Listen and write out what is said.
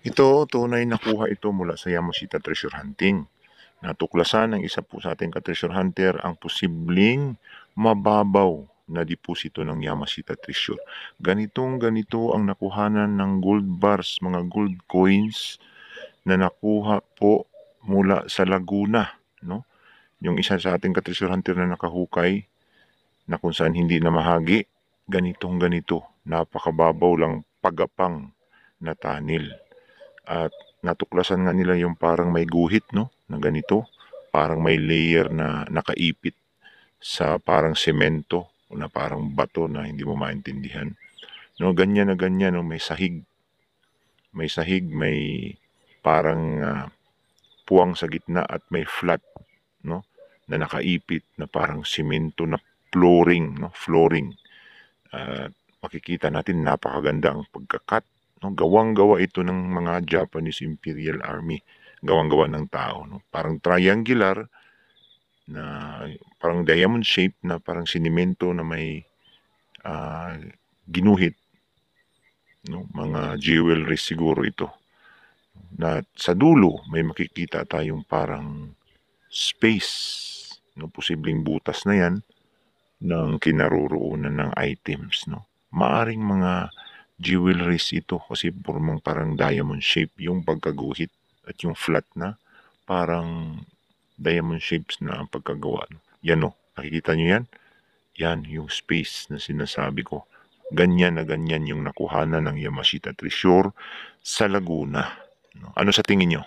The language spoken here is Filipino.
Ito, tunay na kuha ito mula sa Yamashita Treasure Hunting. Natuklasan ng isa po sa ating ka-treasure hunter ang posibleng mababaw na deposito ng Yamashita Treasure. Ganito ang nakuhanan ng gold bars, mga gold coins na nakuha po mula sa Laguna, no? Yung isa sa ating ka-treasure hunter na nakahukay na kung saan hindi na mahagi, ganito, napakababaw lang, pagapang na tunnel. At natuklasan nga nila yung parang may guhit, no, na ganito, parang may layer na nakaipit sa parang semento na parang bato na hindi mo maintindihan. No, ganyan na ganyan, no, may sahig, may parang puwang sa gitna at may flat, no, na nakaipit na parang semento na flooring. At makikita natin napakaganda ang pagkakat, no? Gawang-gawa ito ng mga Japanese Imperial Army. Gawang-gawa ng tao, no? Parang triangular na parang diamond shape na parang sinimento na may ah, ginuhit, no? Mga jewelry siguro ito. Na sa dulo may makikita tayong parang space, no? Posibleng butas na 'yan ng kinaroroonan ng items, no? Maaring mga jewelries ito kasi formang parang diamond shape yung pagkaguhit at yung flat na parang diamond shapes na ang pagkagawa. Yan, no, nakikita nyo yan? Yan yung space na sinasabi ko. Ganyan na ganyan yung nakuhanan ng Yamashita Treasure sa Laguna. No? Ano sa tingin nyo?